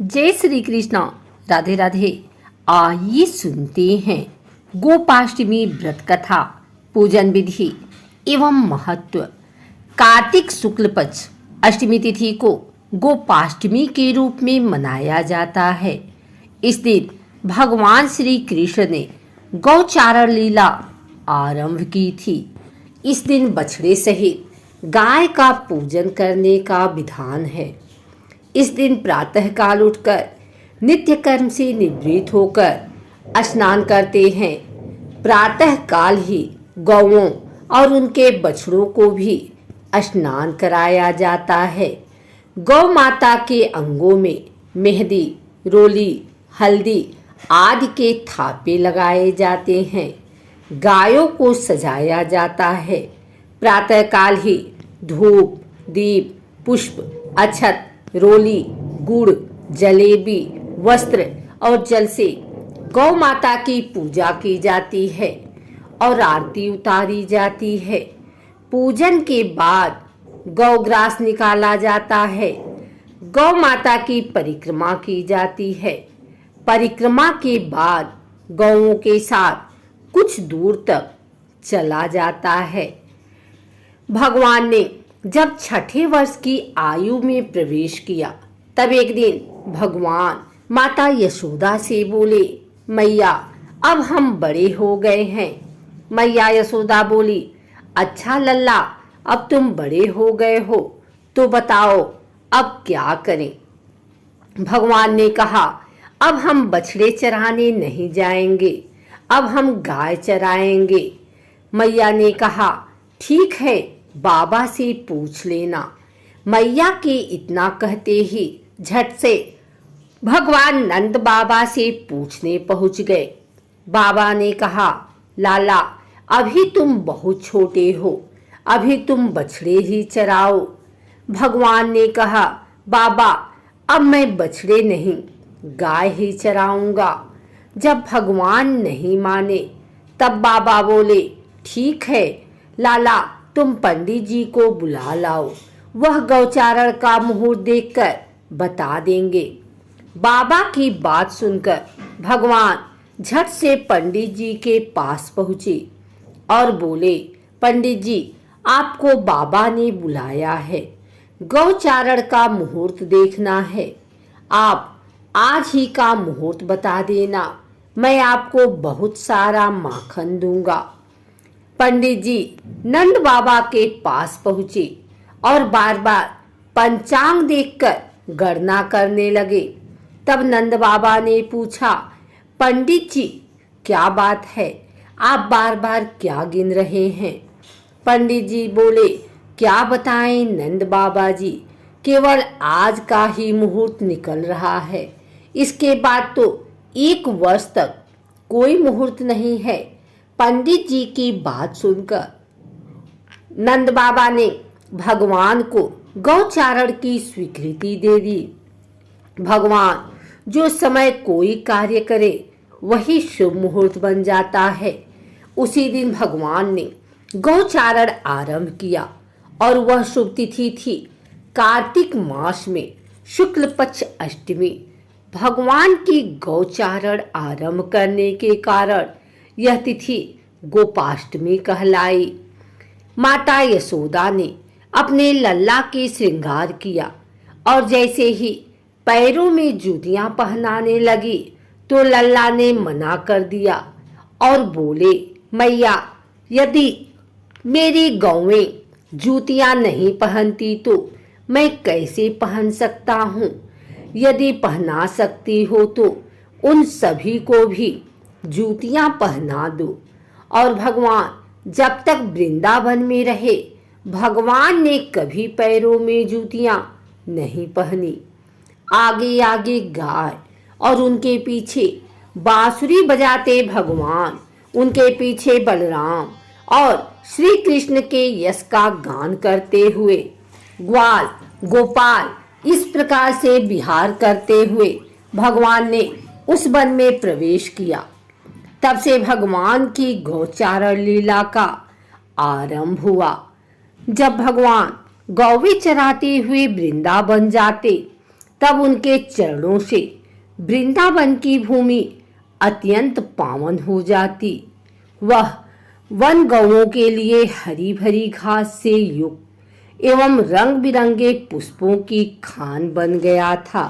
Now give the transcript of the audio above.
जय श्री कृष्ण। राधे राधे। आइए सुनते हैं गोपाष्टमी व्रत कथा, पूजन विधि एवं महत्व। कार्तिक शुक्ल पक्ष अष्टमी तिथि को गोपाष्टमी के रूप में मनाया जाता है। इस दिन भगवान श्री कृष्ण ने गौचारण लीला आरंभ की थी। इस दिन बछड़े सहित गाय का पूजन करने का विधान है। इस दिन प्रातःकाल उठकर नित्य कर्म से निवृत्त होकर स्नान करते हैं। प्रातःकाल ही गौओं और उनके बछड़ों को भी स्नान कराया जाता है। गौ माता के अंगों में मेहंदी, रोली, हल्दी आदि के थापे लगाए जाते हैं। गायों को सजाया जाता है। प्रातःकाल ही धूप, दीप, पुष्प, अक्षत, रोली, गुड़, जलेबी, वस्त्र और जल से गौ माता की पूजा की जाती है और आरती उतारी जाती है। पूजन के बाद गौग्रास निकाला जाता है। गौ माता की परिक्रमा की जाती है। परिक्रमा के बाद गौओं के साथ कुछ दूर तक चला जाता है। भगवान ने जब छठे वर्ष की आयु में प्रवेश किया, तब एक दिन भगवान माता यशोदा से बोले, मैया अब हम बड़े हो गए हैं। मैया यशोदा बोली, अच्छा लल्ला, अब तुम बड़े हो गए हो तो बताओ अब क्या करें। भगवान ने कहा, अब हम बछड़े चराने नहीं जाएंगे, अब हम गाय चराएंगे। मैया ने कहा, ठीक है, बाबा से पूछ लेना। मैया के इतना कहते ही झट से भगवान नंद बाबा से पूछने पहुंच गए। बाबा ने कहा, लाला अभी तुम बहुत छोटे हो, अभी तुम बछड़े ही चराओ। भगवान ने कहा, बाबा अब मैं बछड़े नहीं गाय ही चराऊंगा। जब भगवान नहीं माने तब बाबा बोले, ठीक है लाला, तुम पंडित जी को बुला लाओ, वह गौचारण का मुहूर्त देखकर बता देंगे। बाबा की बात सुनकर भगवान झट से पंडित जी के पास पहुँचे और बोले, पंडित जी आपको बाबा ने बुलाया है, गौचारण का मुहूर्त देखना है। आप आज ही का मुहूर्त बता देना, मैं आपको बहुत सारा माखन दूंगा। पंडित जी नंद बाबा के पास पहुँचे और बार बार पंचांग देखकर गणना करने लगे। तब नंद बाबा ने पूछा, पंडित जी क्या बात है, आप बार बार क्या गिन रहे हैं। पंडित जी बोले, क्या बताएं नंद बाबा जी, केवल आज का ही मुहूर्त निकल रहा है, इसके बाद तो 1 वर्ष तक कोई मुहूर्त नहीं है। पंडित जी की बात सुनकर नंद बाबा ने भगवान को गौचारण की स्वीकृति दे दी। भगवान जो समय कोई कार्य करे वही शुभ मुहूर्त बन जाता है। उसी दिन भगवान ने गौचारण आरंभ किया और वह शुभ तिथि थी कार्तिक मास में शुक्ल पक्ष अष्टमी। भगवान की गौचारण आरंभ करने के कारण यह तिथि गोपाष्टमी कहलाई। माता यशोदा ने अपने लल्ला के श्रृंगार किया और जैसे ही पैरों में जूतियां पहनाने लगी तो लल्ला ने मना कर दिया और बोले, मैया यदि मेरी गौएं जूतियां नहीं पहनती तो मैं कैसे पहन सकता हूँ। यदि पहना सकती हो तो उन सभी को भी जूतियां पहना दो। और भगवान जब तक वृंदावन में रहे भगवान ने कभी पैरों में जूतियां नहीं पहनी। आगे आगे गाय और उनके पीछे बांसुरी बजाते भगवान, उनके पीछे बलराम और श्री कृष्ण के यश का गान करते हुए ग्वाल गोपाल इस प्रकार से विहार करते हुए भगवान ने उस वन में प्रवेश किया। तब से भगवान की गौचारण लीला का आरंभ हुआ। जब भगवान गौवे चराते हुए वृंदावन जाते तब उनके चरणों से वृंदावन की भूमि अत्यंत पावन हो जाती। वह वन गौओं के लिए हरी भरी घास से युक्त एवं रंग बिरंगे पुष्पों की खान बन गया था।